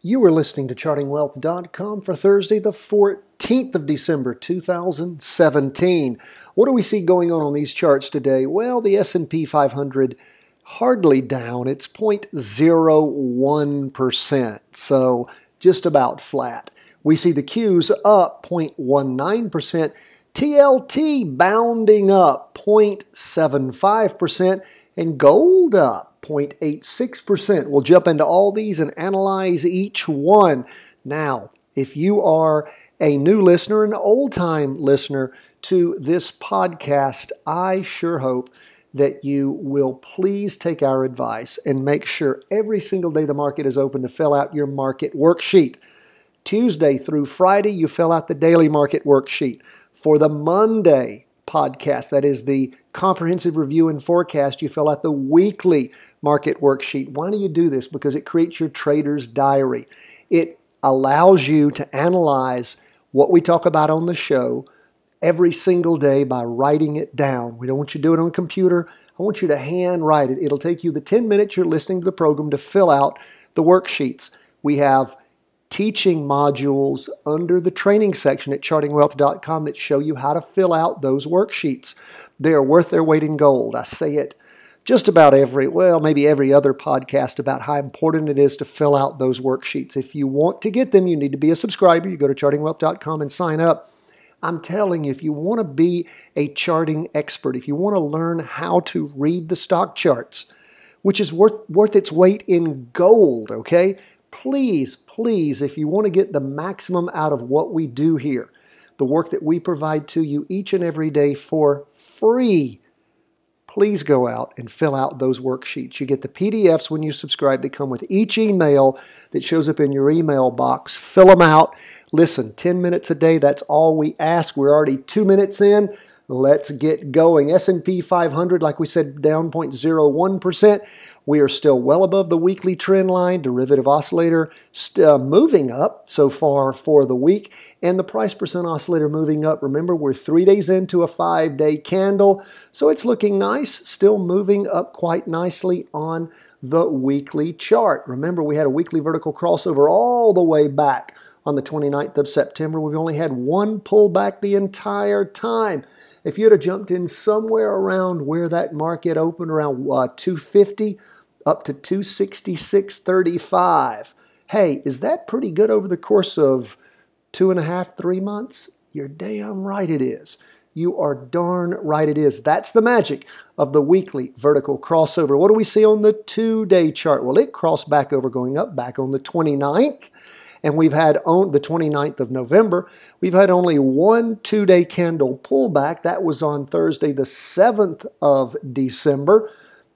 You are listening to chartingwealth.com for Thursday, the 14th of December, 2017. What do we see going on these charts today? Well, the S&P 500 hardly down. It's 0.01%, so just about flat. We see the Qs up 0.19%, TLT bounding up 0.75%, and gold up 0.86%. We'll jump into all these and analyze each one. Now, if you are a new listener, an old-time listener to this podcast, I sure hope that you will please take our advice and make sure every single day the market is open to fill out your market worksheet. Tuesday through Friday, you fill out the daily market worksheet. For the Monday podcast, that is the comprehensive review and forecast, you fill out the weekly market worksheet. Why do you do this? Because it creates your trader's diary. It allows you to analyze what we talk about on the show every single day by writing it down. We don't want you to do it on a computer. I want you to hand write it. It'll take you the 10 minutes you're listening to the program to fill out the worksheets. We have teaching modules under the training section at chartingwealth.com that show you how to fill out those worksheets. They are worth their weight in gold. I say it just about maybe every other podcast about how important it is to fill out those worksheets. If you want to get them, you need to be a subscriber. You go to chartingwealth.com and sign up. I'm telling you, if you want to be a charting expert, if you want to learn how to read the stock charts, which is worth its weight in gold, okay? Please, if you want to get the maximum out of what we do here, the work that we provide to you each and every day for free, please go out and fill out those worksheets. You get the PDFs when you subscribe. They come with each email that shows up in your email box. Fill them out. Listen, 10 minutes a day, that's all we ask. We're already 2 minutes in. Let's get going. S&P 500, like we said, down 0.01%. We are still well above the weekly trend line. Derivative oscillator still moving up so far for the week. And the price percent oscillator moving up. Remember, we're 3 days into a 5-day candle. So it's looking nice. Still moving up quite nicely on the weekly chart. Remember, we had a weekly vertical crossover all the way back on the 29th of September. We've only had one pullback the entire time. If you'd have jumped in somewhere around where that market opened, around 250 up to 266.35, hey, is that pretty good over the course of 2.5, 3 months? You're damn right it is. You are darn right it is. That's the magic of the weekly vertical crossover. What do we see on the 2-day chart? Well, it crossed back over, going up back on the 29th. And we've had on the 29th of November, we've had only one 2-day candle pullback. That was on Thursday, the 7th of December.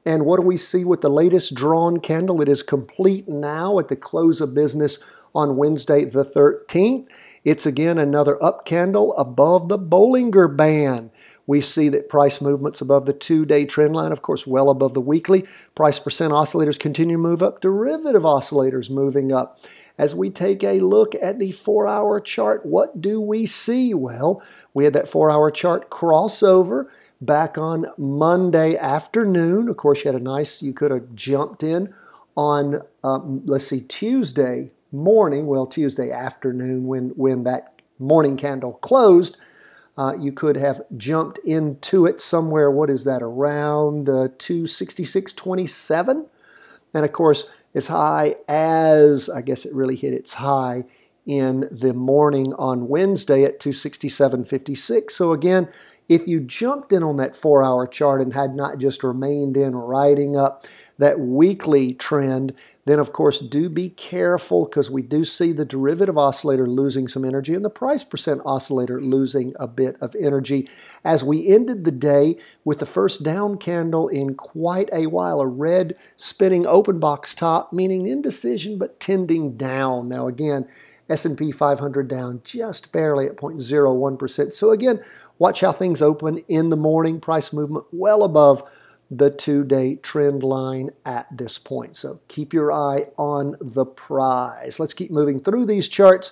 And what do we see with the latest drawn candle? It is complete now at the close of business on Wednesday, the 13th. It's again another up candle above the Bollinger Band. We see that price movements above the 2-day trend line, of course, well above the weekly. Price percent oscillators continue to move up. Derivative oscillators moving up. As we take a look at the 4-hour chart, what do we see? Well, we had that 4-hour chart crossover back on Monday afternoon. Of course, you could have jumped in on, Tuesday morning. Well, Tuesday afternoon when that morning candle closed. You could have jumped into it somewhere, around 266.27? And of course, as high as, I guess it really hit its high in the morning on Wednesday at 267.56. So again, if you jumped in on that 4-hour chart and had not just remained in riding up that weekly trend, then of course do be careful, because we do see the derivative oscillator losing some energy and the price percent oscillator losing a bit of energy as we ended the day with the first down candle in quite a while, a red spinning open box top, meaning indecision but tending down. Now again, S&P 500 down just barely at 0.01%. So again, watch how things open in the morning. Price movement well above the 2-day trend line at this point. So keep your eye on the prize. Let's keep moving through these charts.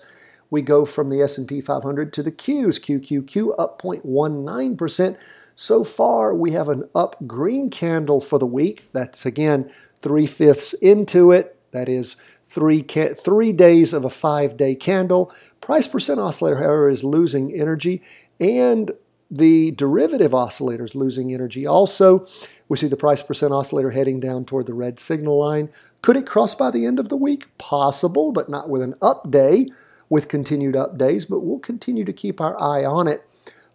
We go from the S&P 500 to the Qs. QQQ up 0.19%. So far, we have an up green candle for the week. That's, again, 3/5 into it. That is 3 days of a 5-day candle. Price percent oscillator, however, is losing energy, and the derivative oscillator is losing energy also. We see the price percent oscillator heading down toward the red signal line. Could it cross by the end of the week? Possible, but not with an up day, with continued up days, but we'll continue to keep our eye on it.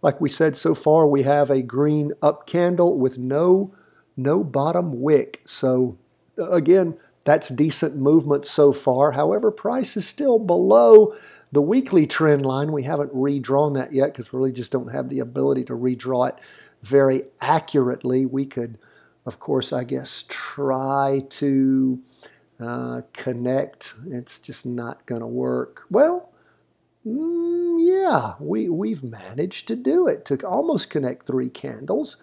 Like we said, so far we have a green up candle with no bottom wick. So again, that's decent movement so far. However, price is still below the weekly trend line. We haven't redrawn that yet because we really just don't have the ability to redraw it very accurately. We could, of course, I guess, try to connect. It's just not going to work. Well, yeah, we've managed to do it, to almost connect 3 candles.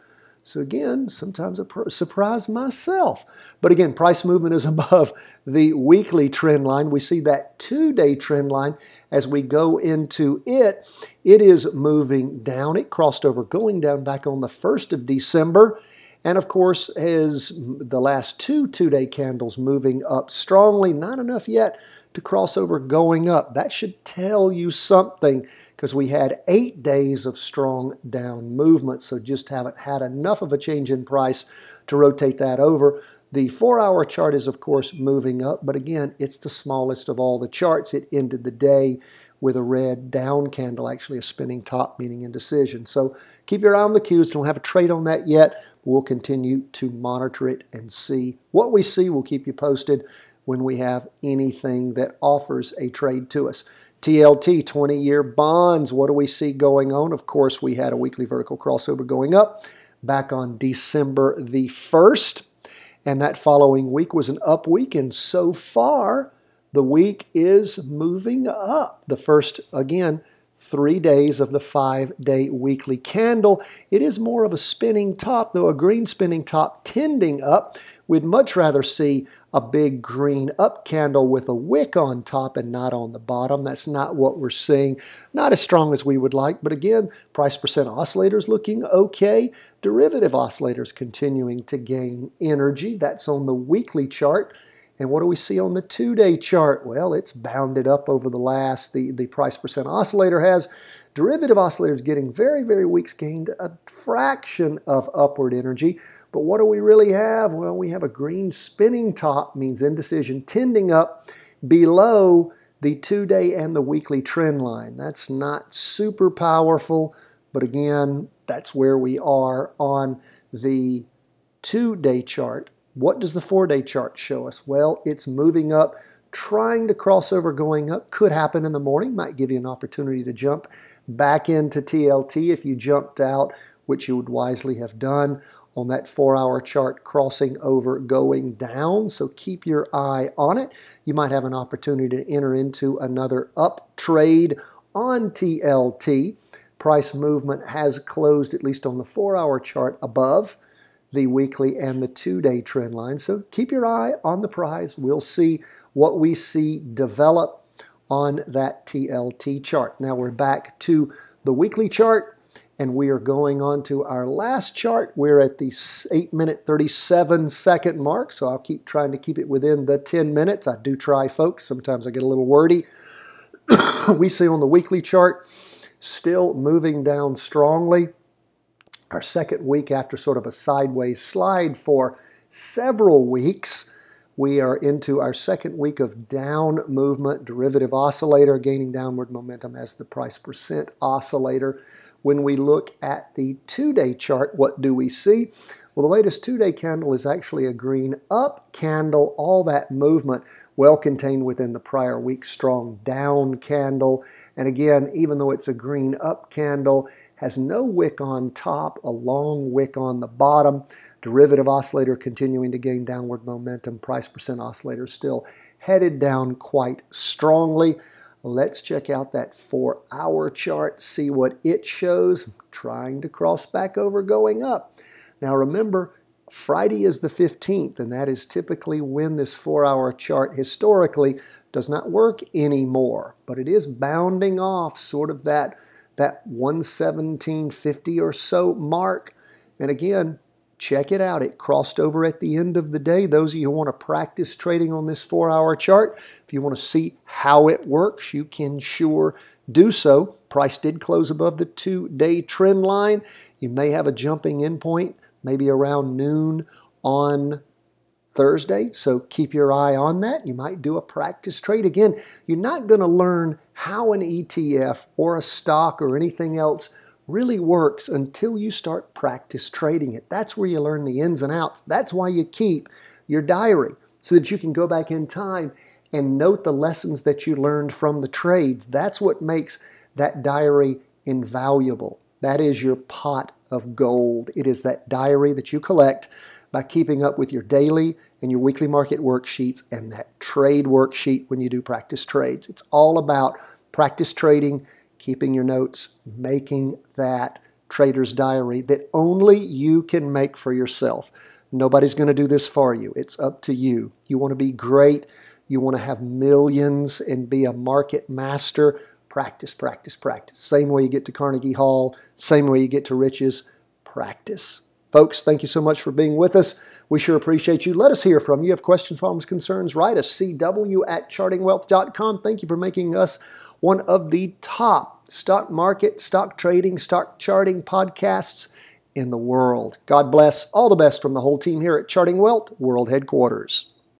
So again, sometimes I surprise myself. But again, price movement is above the weekly trend line. We see that 2-day trend line as we go into it. It is moving down. It crossed over, going down back on the 1st of December. And of course, as the last 2 2-day candles moving up strongly, not enough yet to cross over going up. That should tell you something, because we had 8 days of strong down movement, so just haven't had enough of a change in price to rotate that over. The 4-hour chart is, of course, moving up, but again, it's the smallest of all the charts. It ended the day with a red down candle, actually a spinning top, meaning indecision. So keep your eye on the cues. Don't have a trade on that yet. We'll continue to monitor it and see what we see. We'll keep you posted when we have anything that offers a trade to us. TLT, 20-year bonds, what do we see going on? Of course, we had a weekly vertical crossover going up back on December the 1st, and that following week was an up week, and so far, the week is moving up. The first, again, 3 days of the 5-day weekly candle. It is more of a spinning top, though a green spinning top tending up. We'd much rather see a big green up candle with a wick on top and not on the bottom. That's not what we're seeing. Not as strong as we would like, but again, price percent oscillators looking okay. Derivative oscillators continuing to gain energy. That's on the weekly chart. And what do we see on the 2-day chart? Well, it's bounded up over the last, the price percent oscillator has. Derivative oscillators getting very, very weak, gained a fraction of upward energy. But what do we really have? Well, we have a green spinning top, means indecision, tending up below the 2-day and the weekly trend line. That's not super powerful, but again, that's where we are on the 2-day chart. What does the 4-day chart show us? Well, it's moving up, trying to cross over going up. Could happen in the morning, might give you an opportunity to jump back into TLT if you jumped out, which you would wisely have done on that 4-hour chart, crossing over going down. So keep your eye on it. You might have an opportunity to enter into another up trade on TLT. Price movement has closed, at least on the 4-hour chart, above the weekly and the 2-day trend line. So keep your eye on the prize. We'll see what we see develop on that TLT chart. Now we're back to the weekly chart, and we are going on to our last chart. We're at the 8-minute, 37-second mark, so I'll keep trying to keep it within the 10 minutes. I do try, folks. Sometimes I get a little wordy. We see on the weekly chart, still moving down strongly. Our second week after sort of a sideways slide for several weeks. We are into our second week of down movement. Derivative oscillator gaining downward momentum as the price percent oscillator. When we look at the 2-day chart, what do we see? Well, the latest 2-day candle is actually a green up candle. All that movement well contained within the prior week's strong down candle. And again, even though it's a green up candle, has no wick on top, a long wick on the bottom. Derivative oscillator continuing to gain downward momentum. Price percent oscillator still headed down quite strongly. Let's check out that 4-hour chart, see what it shows. Trying to cross back over going up. Now remember, Friday is the 15th, and that is typically when this 4-hour chart historically does not work anymore. But it is bounding off sort of that 117.50 or so mark. And again, check it out. It crossed over at the end of the day. Those of you who want to practice trading on this 4-hour chart, if you want to see how it works, you can sure do so. Price did close above the 2-day trend line. You may have a jumping in point, maybe around noon on Thursday, so keep your eye on that. You might do a practice trade. Again, you're not going to learn how an ETF or a stock or anything else really works until you start practice trading it. That's where you learn the ins and outs. That's why you keep your diary, so that you can go back in time and note the lessons that you learned from the trades. That's what makes that diary invaluable. That is your pot of gold. It is that diary that you collect by keeping up with your daily and your weekly market worksheets and that trade worksheet when you do practice trades. It's all about practice trading, keeping your notes, making that trader's diary that only you can make for yourself. Nobody's going to do this for you. It's up to you. You want to be great. You want to have millions and be a market master. Practice, practice, practice. Same way you get to Carnegie Hall, same way you get to riches. Practice. Folks, thank you so much for being with us. We sure appreciate you. Let us hear from you. You have questions, problems, concerns, write us, cw@chartingwealth.com. Thank you for making us one of the top stock market, stock trading, stock charting podcasts in the world. God bless. All the best from the whole team here at Charting Wealth World Headquarters.